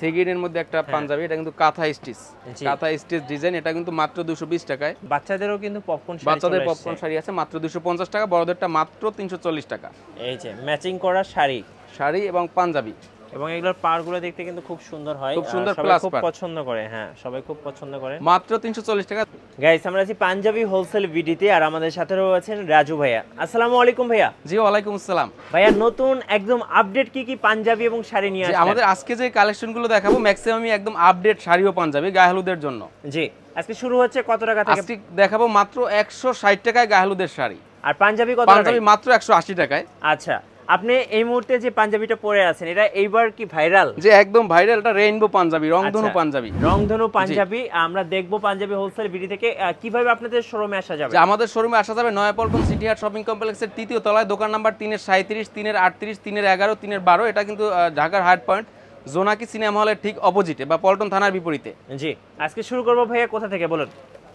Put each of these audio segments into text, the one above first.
সেগিনের মধ্যে একটা পাঞ্জাবি, এটা কিন্তু কাঁথা স্টিচ, কাঁথা স্টিচ ডিজাইন, এটা কিন্তু মাত্র 220 টাকায়। বাচ্চাদেরও কিন্তু পপকর্ন শাড়ি, বাচ্চাদের পপকর্ন শাড়ি আছে মাত্র 250 টাকা, বড়দেরটা মাত্র 340 টাকা। এই যে ম্যাচিং করা শাড়ি, শাড়ি এবং পাঞ্জাবি, এবং এগুলোর পাড়গুলো দেখতে কিন্তু খুব সুন্দর হয়, খুব সুন্দর, সবাই খুব পছন্দ করে। হ্যাঁ, সবাই খুব পছন্দ করে। মাত্র 340 টাকা। গাইস, আমরা আছি পাঞ্জাবি হোলসেল ভিডিতে, আর আমাদের সাথে রয়েছেন রাজু ভাইয়া। আসসালামু আলাইকুম ভাইয়া। জি, ওয়ালাইকুম আসসালাম ভাইয়া। নতুন একদম আপডেট কি কি পাঞ্জাবি এবং শাড়ি নিয়ে আসছেন? আমাদের আজকে যে কালেকশনগুলো দেখাবো ম্যাক্সিমামই একদম আপডেট শাড়ি ও পাঞ্জাবি গায়ে হলুদের জন্য। জি, আজকে শুরু হচ্ছে কত টাকা থেকে? আজকে দেখাবো মাত্র 160 টাকায় গায়ে হলুদের শাড়ি। আর পাঞ্জাবি কত? পাঞ্জাবি মাত্র 180 টাকায়। আচ্ছা, আপনি এই মুহূর্তে যে পাঞ্জাবিটা পরে আছেন, এটা এইবার কি ভাইরাল? যে একদম ভাইরাল, এটা রেইনবো পাঞ্জাবি, রংধনু পাঞ্জাবি। রংধনু পাঞ্জাবি আমরা দেখবো পাঞ্জাবি হোলসেল ভিডি থেকে। কিভাবে আপনাদের শোরুমে আসা যাবে? আমাদের শোরুমে আসা যাবে নয়াপল্টন সিটি হাট শপিং কমপ্লেক্সের 3য় তলায়, দোকান নাম্বার 3-এর 37, 3-এর 38, 3-এর 11, 3-এর 12। এটা কিন্তু ঢাকার হার্ট পয়েন্ট জোনাকি সিনেমা হলের ঠিক অপোজিটে বা পল্টন থানার বিপরীতে। জি, আজকে শুরু করবো ভাইয়া, কোথা থেকে বলুন?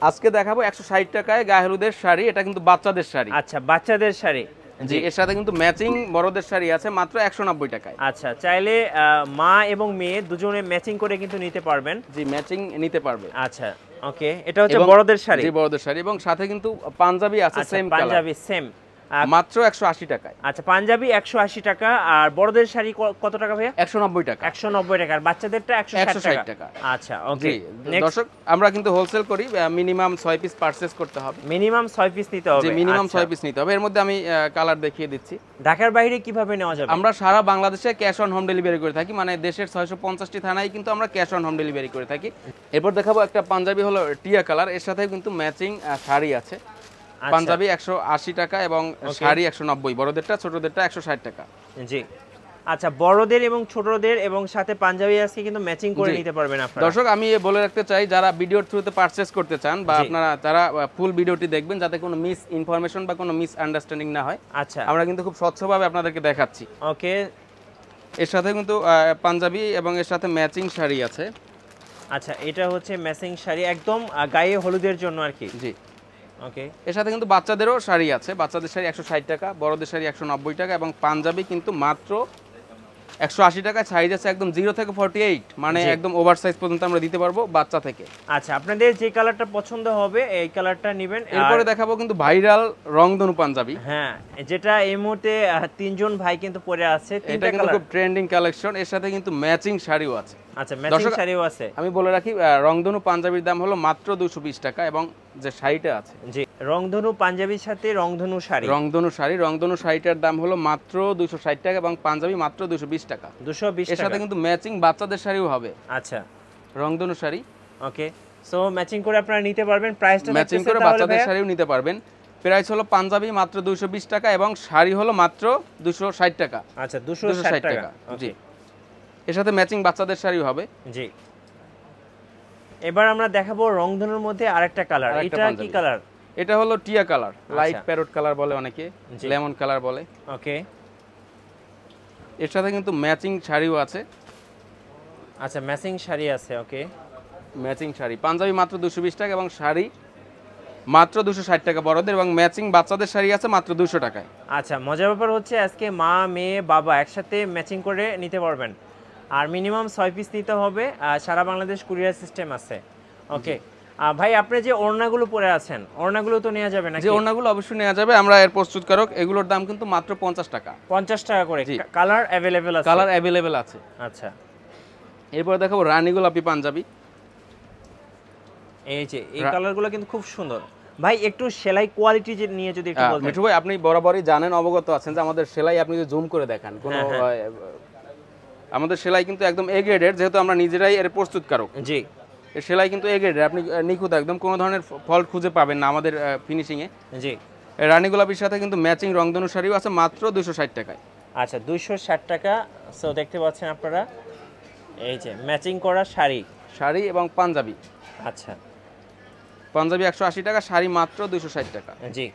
আজকে দেখাবো 160 টাকায় গায়ে হলুদের শাড়ি, এটা কিন্তু বাচ্চাদের শাড়ি। আচ্ছা, বাচ্চাদের শাড়ি। জি, এর সাথে কিন্তু ম্যাচিং বড়দের শাড়ি আছে মাত্র 190 টাকায়। আচ্ছা, চাইলে মা এবং মেয়ে দুজনে ম্যাচিং করে কিন্তু নিতে পারবেন। জি, ম্যাচিং নিতে পারবে। আচ্ছা, ওকে, এটা হচ্ছে বড়দের শাড়ি। জি, বড়দের শাড়ি, এবং সাথে কিন্তু পাঞ্জাবি আছে সেম কালার, পাঞ্জাবি সেম, মাত্র 180 টাকায়। আচ্ছা, পাঞ্জাবি 180 টাকা। আর বড়দের শাড়ি কত টাকা ভাইয়া? 190 টাকা। 190 টাকা। আর বাচ্চাদেরটা 160 টাকা। আচ্ছা, ওকে। দর্শক, আমরা কিন্তু হোলসেল করি, মিনিমাম 6 পিস পারচেজ করতে হবে। মিনিমাম 6 পিস নিতে হবে। জি, মিনিমাম 6 পিস নিতে হবে। এর মধ্যে আমি কালার দেখিয়ে দিচ্ছি। ঢাকার বাইরে কিভাবে নেওয়া যাবে? আমরা সারা বাংলাদেশে ক্যাশ অন হোম ডেলিভারি করে থাকি, মানে দেশের 650টি থানায় কিন্তু আমরা ক্যাশ অন হোম ডেলিভারি করে থাকি। এরপর দেখাবো একটা পাঞ্জাবি, হলো টিয়া কালার, এর সাথে কিন্তু ম্যাচিং শাড়ি আছে। পাঞ্জাবি 180 টাকা এবং শাড়ি 190, বড়দেরটা ছোটদেরটা 160 টাকা। জি, আচ্ছা, বড়দের এবং ছোটদের এবং সাথে পাঞ্জাবি আজকে কিন্তু ম্যাচিং করে নিতে পারবেন আপনারা। দর্শক, আমি বলে রাখতে চাই, যারা ভিডিওর থ্রুতে পারচেজ করতে চান বা আপনারা যারা ফুল ভিডিওটি দেখবেন, যাতে কোনো মিস ইনফরমেশন বা কোনো মিস আন্ডারস্ট্যান্ডিং না হয়। আচ্ছা, আমরা কিন্তু খুব স্বচ্ছভাবে আপনাদেরকে দেখাচ্ছি। ওকে। এর সাথে কিন্তু পাঞ্জাবি এবং এর সাথে ম্যাচিং শাড়ি আছে। আচ্ছা, এটা হচ্ছে ম্যাচিং শাড়ি, একদম গায়ে হলুদের জন্য আর কি। জি, ওকে। এর সাথে কিন্তু বাচ্চাদেরও শাড়ি আছে, বাচ্চাদের শাড়ি 160 টাকা, বড়দের শাড়ি 190 টাকা, এবং পাঞ্জাবি কিন্তু মাত্র 180 টাকা। সাইজ আছে একদম 0 থেকে 48, মানে একদম ওভার সাইজ পর্যন্ত আমরা দিতে পারবো বাচ্চা থেকে। আচ্ছা, আপনাদের যে কালারটা পছন্দ হবে এই কালারটা নেবেন। এরপরে দেখাবো কিন্তু ভাইরাল রংধনু পাঞ্জাবি। হ্যাঁ, যেটা এই মুহূর্তে তিনজন ভাই কিন্তু পরে আছে। এটা কিন্তু খুব ট্রেন্ডিং কালেকশন, এর সাথে কিন্তু ম্যাচিং শাড়িও আছে। আচ্ছা, ম্যাচিং শাড়িও আছে। আমি বলে রাখি, রংধনু পাঞ্জাবির দাম হলো মাত্র 220 টাকা, এবং যে শাড়িটা আছে, জি, রংধনু পাঞ্জাবির সাথে রংধনু শাড়ি, রংধনু শাড়িটার দাম হলো মাত্র 260 টাকা, এবং পাঞ্জাবি মাত্র 220 টাকা। 220 টাকা। এর সাথে কিন্তু ম্যাচিং বাচ্চাদের শাড়িও হবে। আচ্ছা, রংধনু শাড়ি, ওকে। সো ম্যাচিং করে আপনারা নিতে পারবেন। প্রাইসটা ম্যাচিং করে বাচ্চাদের শাড়িও নিতে পারবেন। প্রাইস হলো পাঞ্জাবি মাত্র 220 টাকা, এবং শাড়ি হলো মাত্র 260 টাকা। আচ্ছা, 260 টাকা। জি, এর সাথে ম্যাচিং বাচ্চাদের শাড়িও হবে। জি, এবার আমরা দেখাবো রংধনুর মধ্যে আরেকটা কালার। এটা কি কালার? এটা হলো টিয়া কালার, লাইট প্যারট কালার বলে অনেকে, লেমন কালার বলে। ওকে। এর সাথে কিন্তু ম্যাচিং শাড়িও আছে। আচ্ছা, ম্যাচিং শাড়ি আছে। ওকে, ম্যাচিং শাড়ি, পাঞ্জাবি মাত্র 220 টাকা এবং শাড়ি মাত্র 260 টাকা বড়দের, এবং ম্যাচিং বাচ্চাদের শাড়ি আছে মাত্র 200 টাকায়। আচ্ছা, মজার ব্যাপার হচ্ছে আজকে মা মেয়ে বাবা একসাথে ম্যাচিং করে নিতে পারবেন। আর মিনিমাম 6 পিস নিতে হবে। সারা বাংলাদেশ কুরিয়ার সিস্টেম আছে। ওকে ভাই, আপনি যে ওড়নাগুলো পরে আছেন, ওড়নাগুলো তো নেওয়া যাবে নাকি? যে ওড়নাগুলো অবশ্যই নেওয়া যাবে, আমরা এর প্রস্তুতকারক। এগুলোর দাম কিন্তু মাত্র 50 টাকা। 50 টাকা করে। কালার অ্যাভেলেবেল আছে? কালার অ্যাভেলেবেল আছে। আচ্ছা, এরপর দেখাবো রানী গোলাপি পাঞ্জাবি। এই যে এই কালারগুলো কিন্তু খুব সুন্দর। ভাই, একটু সেলাই কোয়ালিটি নিয়ে যদি একটু বলতেন। মিঠু ভাই, আপনি বরাবরই জানেন, অবগত আছেন যে আমাদের সেলাই আপনি যদি জুম করে দেখেন, কোনো আমাদের সেলাই কিন্তু একদম এ গ্রেডের, যেহেতু আমরা নিজেরাই এর প্রস্তুতকারক। জি, এর সেলাই কিন্তু এ গ্রেডের, আপনি নিখুঁত, একদম কোনো ধরনের ফল্ট খুঁজে পাবেন না আমাদের ফিনিশিংয়ে। জি, রানী গোলাপির সাথে কিন্তু ম্যাচিং রংধনু শাড়িও আছে মাত্র 260 টাকায়। আচ্ছা, 260 টাকা। সো দেখতে পাচ্ছেন আপনারা, এই যে ম্যাচিং করা শাড়ি এবং পাঞ্জাবি। আচ্ছা, পাঞ্জাবি 180 টাকা, শাড়ি মাত্র 260 টাকা। জি,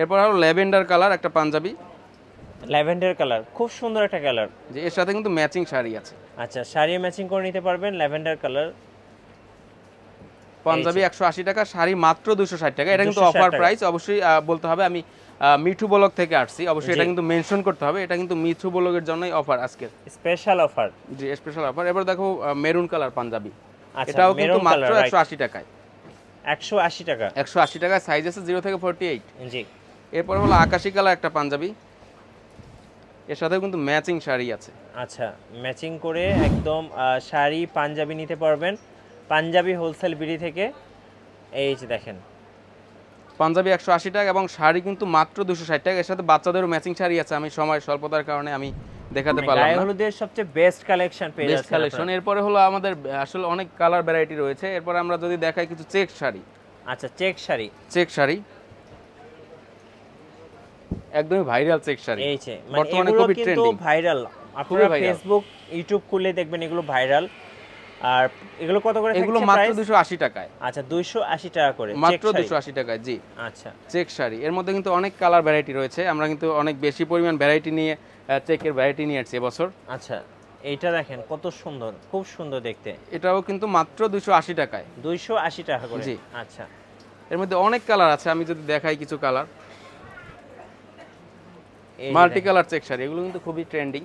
এরপর হলো ল্যাভেন্ডার কালার একটা পাঞ্জাবি। ল্যাভেন্ডার কালার, খুব সুন্দর একটা কালার। যে এর সাথে কিন্তু ম্যাচিং শাড়ি আছে। আচ্ছা, শাড়ি ম্যাচিং করে নিতে পারবেন। ল্যাভেন্ডার কালার, পাঞ্জাবি 180 টাকা, শাড়ি মাত্র 260 টাকা। এটা কিন্তু অফার প্রাইস, অবশ্যই বলতে হবে। আমি মিঠু ব্লগ থেকে আসছি, অবশ্যই এটা জি। কিন্তু মেনশন করতে হবে, এটা কিন্তু মিঠু ব্লগের জন্যই অফার আজকের। Special offer. জি স্পেশাল অফার। এবার দেখো মেরুন কালার পাঞ্জাবি, আচ্ছা, এটাও কিন্তু মেরুন মাত্র কালার, 180 টাকায়। 180 টাকা। 180 টাকায়, সাইজ আছে 0 থেকে 48। জি। এরপর হলো আকাশি কালার একটা পাঞ্জাবি, এর সাথেও কিন্তু ম্যাচিং শাড়ি আছে। আচ্ছা, ম্যাচিং করে একদম শাড়ি পাঞ্জাবি নিতে পারবেন পাঞ্জাবি হোলসেল বিডি থেকে। এই যে দেখেন পাঞ্জাবি 180 টাকা এবং শাড়ি কিন্তু মাত্র 260 টাকা। এর সাথে বাচ্চাদেরও ম্যাচিং শাড়ি আছে, আমি সময় স্বল্পতার কারণে আমি দেখাতে পারলাম গায়ে না। হলুদের সবচেয়ে বেস্ট কালেকশন পেয়ে বেস্ট যাচ্ছেন কালেকশন। এরপরে হলো আমাদের আসলে অনেক কালার ভ্যারাইটি রয়েছে। এরপর আমরা যদি দেখাই কিছু চেক শাড়ি। আচ্ছা, চেক শাড়ি। চেক শাড়ি একদমই ভাইরাল চেক শাড়ি, এই যে মানে বর্তমানে এগুলো খুবই কিন্তু ট্রেন্ডিং। ভাইরাল, আপনারা viral। ফেসবুক ইউটিউব খুললে দেখবেন এগুলো ভাইরাল। আর এগুলো কত করে এগুলো থাকছে মাত্র প্রাইস? 280 টাকায়। আচ্ছা, 280 টাকা করে মাত্র চেক শাড়ি। 280 টাকায়, জি। আচ্ছা, চেক শাড়ি এর মধ্যে কিন্তু অনেক কালার ভ্যারাইটি রয়েছে, আমরা কিন্তু অনেক বেশি পরিমাণ ভ্যারাইটি নিয়ে চেকের ভ্যারাইটি নিয়ে আসছি এবছর। আচ্ছা, এইটা দেখেন কত সুন্দর, খুব সুন্দর দেখতে। এটাও কিন্তু মাত্র 280 টাকায়। 280 টাকা করে। জি। আচ্ছা, এর মধ্যে অনেক কালার আছে, আমি যদি দেখাই কিছু কালার। এই যে মাল্টি দেখেন। কালার চেক শাড়ি, এগুলো কিন্তু খুবই ট্রেন্ডিং।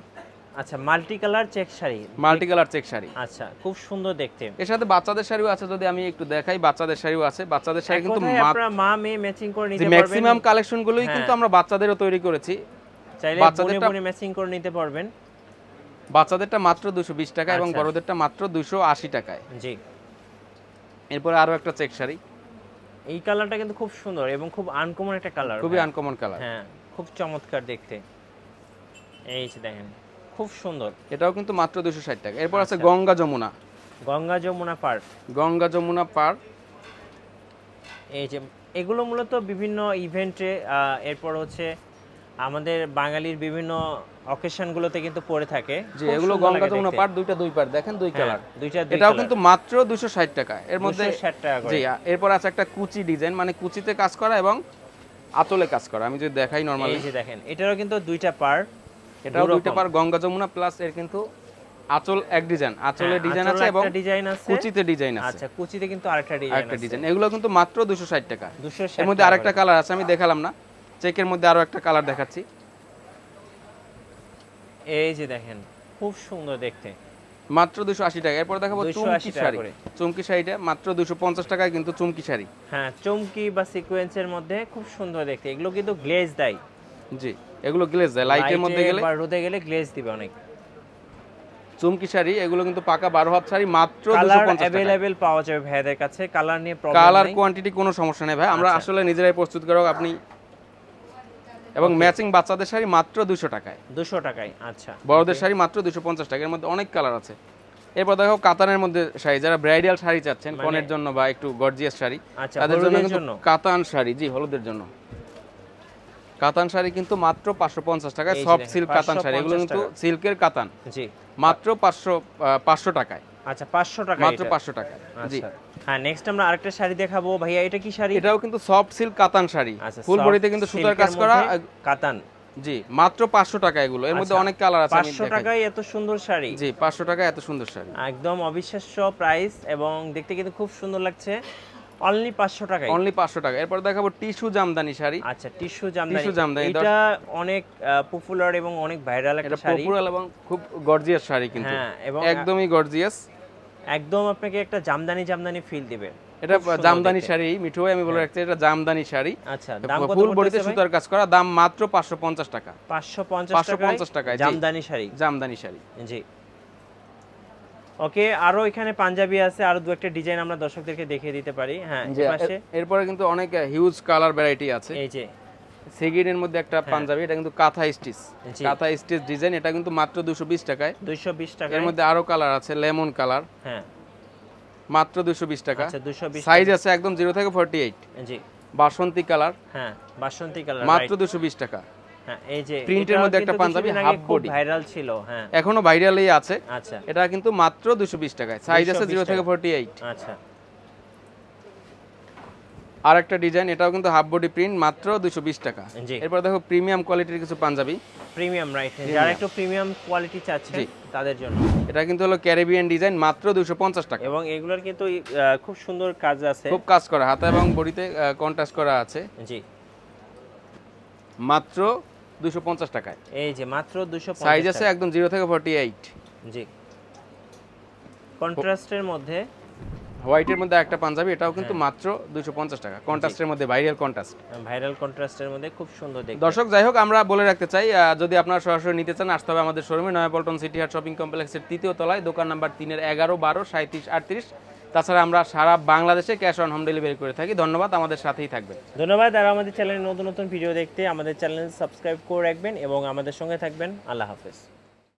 আচ্ছা, multi colour check sari. Multi colour check sari, আচ্ছা, খুব সুন্দর দেখতে। এর সাথে বাচ্চাদের শাড়িও আছে, যদি আমি একটু দেখাই বাচ্চাদের শাড়িও আছে। বাচ্চাদের শাড়ি কিন্তু আপনারা মা মেয়ে ম্যাচিং করে নিতে পারবেন। ম্যাক্সিমাম কালেকশনগুলোই কিন্তু হ্যাঁ। আমরা বাচ্চাদেরও তৈরি করেছি। চাইলে বাচ্চাদেরটা- বনে ম্যাচিং করে নিতে পারবেন। বাচ্চাদেরটা মাত্র 220 টাকা এবং আচ্ছা। বড়দেরটা মাত্র 280 টাকায়। জি। এরপরে আরো একটা চেক শাড়ি, এই কালারটা কিন্তু খুব সুন্দর এবং খুব আনকমন একটা কালার। খুবই আনকমন কালার। হ্যাঁ, খুব চমৎকার দেখতে। এই যে দেখেন খুব সুন্দর। এটাও কিন্তু মাত্র 260 টাকা। এরপর আছে আচ্ছা। গঙ্গা যমুনা। গঙ্গা যমুনা পার্ক। গঙ্গা যমুনা পার, এই যে এগুলো মূলত বিভিন্ন ইভেন্টে, এরপর হচ্ছে আমাদের বাঙালির বিভিন্ন অকেশনগুলোতে কিন্তু পড়ে থাকে। যে খুব এগুলো সুন্দর গঙ্গা লাগে যমুনা দেখতে। পার, দুইটা দুই পার, দেখেন দুই হ্যাঁ, কালার। দুইটা দুই এটাও কালার। কিন্তু মাত্র 260 টাকা। এর মধ্যে 260 টাকা করে। জি, এরপর আছে একটা কুচি ডিজাইন, মানে কুচিতে কাজ করা এবং আঁচলে কাজ করা। আমি যদি দেখাই নরমালি, এই যে দেখেন এটারও কিন্তু দুইটা পার। এটাও দুইটা পার গঙ্গা যমুনা প্লাস এর কিন্তু আঁচল এক ডিজাইন, আঁচলে ডিজাইন আছে এবং ডিজাইন আছে, কুচিতে ডিজাইন আছে। আচ্ছা, কুচিতে কিন্তু আরেকটা ডিজাইন আরেকটা আছে। ডিজাইন, এগুলো কিন্তু মাত্র 260 টাকা। 260 এর মধ্যে টাকা আরেকটা করে। কালার আছে, আমি দেখালাম না। চেকের মধ্যে আরো একটা কালার দেখাচ্ছি। এই যে দেখেন খুব সুন্দর দেখতে। মাত্র 280 টাকা। এরপর দেখাবো 280 চুমকি টাকা শাড়ি। করে। চুমকি শাড়িটা মাত্র 250 টাকায় কিন্তু চুমকি শাড়ি। হ্যাঁ, চমকি বা সিকোয়েন্সের মধ্যে খুব সুন্দর দেখতে। এগুলো কিন্তু গ্লেজ দেয়। জি, এগুলো গ্লেজ দেয় লাইটের মধ্যে গেলে বা রোদে গেলে গ্লেজ দিবে অনেক। চুমকি শাড়ি এগুলো কিন্তু পাকা 12 হাত শাড়ি, মাত্র কালার 250 টাকা। अवेलेबल পাওয়া যাবে ভাইদের কাছে, কালার নিয়ে প্রবলেম কালার নেই। কোয়ান্টিটি কোনো সমস্যা নেই ভাই, আমরা আচ্ছা। আসলে নিজেরাই প্রস্তুত করব। আপনি এবং ম্যাচিং বাচ্চাদের শাড়ি মাত্র 200 টাকায়, 200 টাকায়। আচ্ছা, বড়দের শাড়ি মাত্র 250 টাকা। এর মধ্যে অনেক কালার আছে। এরপর দেখো কাতানের মধ্যে শাড়ি, যারা ব্রাইডাল শাড়ি চাচ্ছেন কনের জন্য বা একটু গর্জিয়াস শাড়ি, আচ্ছা, তাদের জন্য হলুদের কিন্তু জন্য। কাতান শাড়ি, জি হলুদের জন্য কাতান শাড়ি কিন্তু মাত্র 550 টাকায়। এই যে সফট দেখেন, সিল্ক কাতান শাড়ি, এগুলো 550 কিন্তু টাকা। সিল্কের কাতান, জি, মাত্র 500 টাকায়। আচ্ছা 500 টাকা মাত্র এটা। 500 টাকায়, জি। আচ্ছা, হ্যাঁ, নেক্সট আমরা আরেকটা শাড়ি দেখাবো। ভাইয়া এটা কি শাড়ি? এটাও কিন্তু সফট সিল্ক কাতান শাড়ি, আচ্ছা, ফুল soft বডিতে কিন্তু সুতার কাজ silk-এর করা, মধ্যে কাতান। জি মাত্র 500 টাকা। এগুলো এর মধ্যে আচ্ছা, অনেক কালার আছে, আমি 500 দেখাই। টাকায় এত সুন্দর শাড়ি। জি 500 টাকায় এত সুন্দর শাড়ি, একদম অবিশ্বাস্য প্রাইস এবং দেখতে কিন্তু খুব সুন্দর লাগছে। অনলি 500 টাকায়। অনলি 500 টাকা। এরপর দেখাবো টিস্যু জামদানি শাড়ি। আচ্ছা, টিস্যু জামদানি। টিস্যু জামদানি, এটা অনেক পপুলার এবং অনেক ভাইরাল একটা এটা শাড়ি। পপুলার এবং খুব গর্জিয়াস শাড়ি কিন্তু, হ্যাঁ, এবং একদমই গর্জিয়াস। একদম আপনাকে একটা জামদানি জামদানি ফিল দিবে। এটা খুব সুন্দর জামদানি দেখতে। শাড়ি, মিঠু ভাই আমি বলে রাখছি, এটা জামদানি শাড়ি। আচ্ছা, দাম কত ফুল বডিতে পড়তেছে ভাই? সুতার কাজ করা, দাম মাত্র 550 টাকা। 550 টাকায়, জি। জামদানি শাড়ি। জামদানি শাড়ি, জি। ওকে, আরো এখানে পাঞ্জাবি আছে, আরো দু একটা ডিজাইন আমরা দর্শকদেরকে দেখিয়ে দিতে পারি। হ্যাঁ, জি। এই পাশে এরপরে কিন্তু অনেক হিউজ কালার ভ্যারাইটি আছে। এই যে সেগিনের মধ্যে একটা পাঞ্জাবি, এটা কিন্তু কাঁথা স্টিচ, জি। কাঁথা স্টিচ ডিজাইন, এটা কিন্তু মাত্র 220 টাকায়। 220 টাকা। এর মধ্যে আরো কালার আছে, লেমন কালার, হ্যাঁ, মাত্র 220 টাকা। আচ্ছা 220। সাইজ আছে একদম 0 থেকে 48। জি, বাসন্তী কালার, হ্যাঁ, বাসন্তী কালার, মাত্র 220 টাকা। হ্যাঁ, এই যে প্রিন্টের মধ্যে একটা পাঞ্জাবি, হাফ বডি, ভাইরাল ছিল। হ্যাঁ, এখনো ভাইরালই আছে। আচ্ছা, এটা কিন্তু মাত্র 220 টাকায়, সাইজ আছে 0 থেকে 48। আচ্ছা, আর একটা ডিজাইন, এটাও কিন্তু হাফ বডি প্রিন্ট, মাত্র 220 টাকা। জি। এরপর দেখো প্রিমিয়াম কোয়ালিটির কিছু পাঞ্জাবি, প্রিমিয়াম, রাইট। যারা একটু প্রিমিয়াম কোয়ালিটি চাচ্ছে জি। তাদের জন্য। এটা কিন্তু হলো ক্যারিবিয়ান ডিজাইন, মাত্র 250 টাকা। এবং এগুলোর কিন্তু খুব সুন্দর কাজ আছে। খুব কাজ করা, হাতে এবং বডিতে কন্ট্রাস্ট করা আছে। জি। মাত্র 250 টাকায়। এই যে মাত্র 250 সাইজ আছে একদম 0 থেকে 48। জি, কন্ট্রাস্টের মধ্যে হোয়াইটের মধ্যে একটা পাঞ্জাবি, এটাও কিন্তু মাত্র 250 টাকা। কন্ট্রাস্টের মধ্যে, ভাইরাল কন্ট্রাস্ট, ভাইরাল কন্ট্রাস্টের মধ্যে খুব সুন্দর দেখতে। দর্শক যাই হোক, আমরা বলে রাখতে চাই যদি আপনারা সরাসরি নিতে চান আসতে হবে আমাদের শোরুমে, নয়াপল্টন সিটি হাট শপিং কমপ্লেক্সের 3য় তলায়, দোকান নাম্বার 3-এর 11, 12, 37, 38। তাছাড়া আমরা সারা বাংলাদেশে ক্যাশ অন হোম ডেলিভারি করে থাকি। ধন্যবাদ, আমাদের সাথেই থাকবেন। ধন্যবাদ। আর আমাদের চ্যানেলে নতুন নতুন ভিডিও দেখতে আমাদের চ্যানেল সাবস্ক্রাইব করে রাখবেন এবং আমাদের সঙ্গে থাকবেন। আল্লাহ হাফেজ।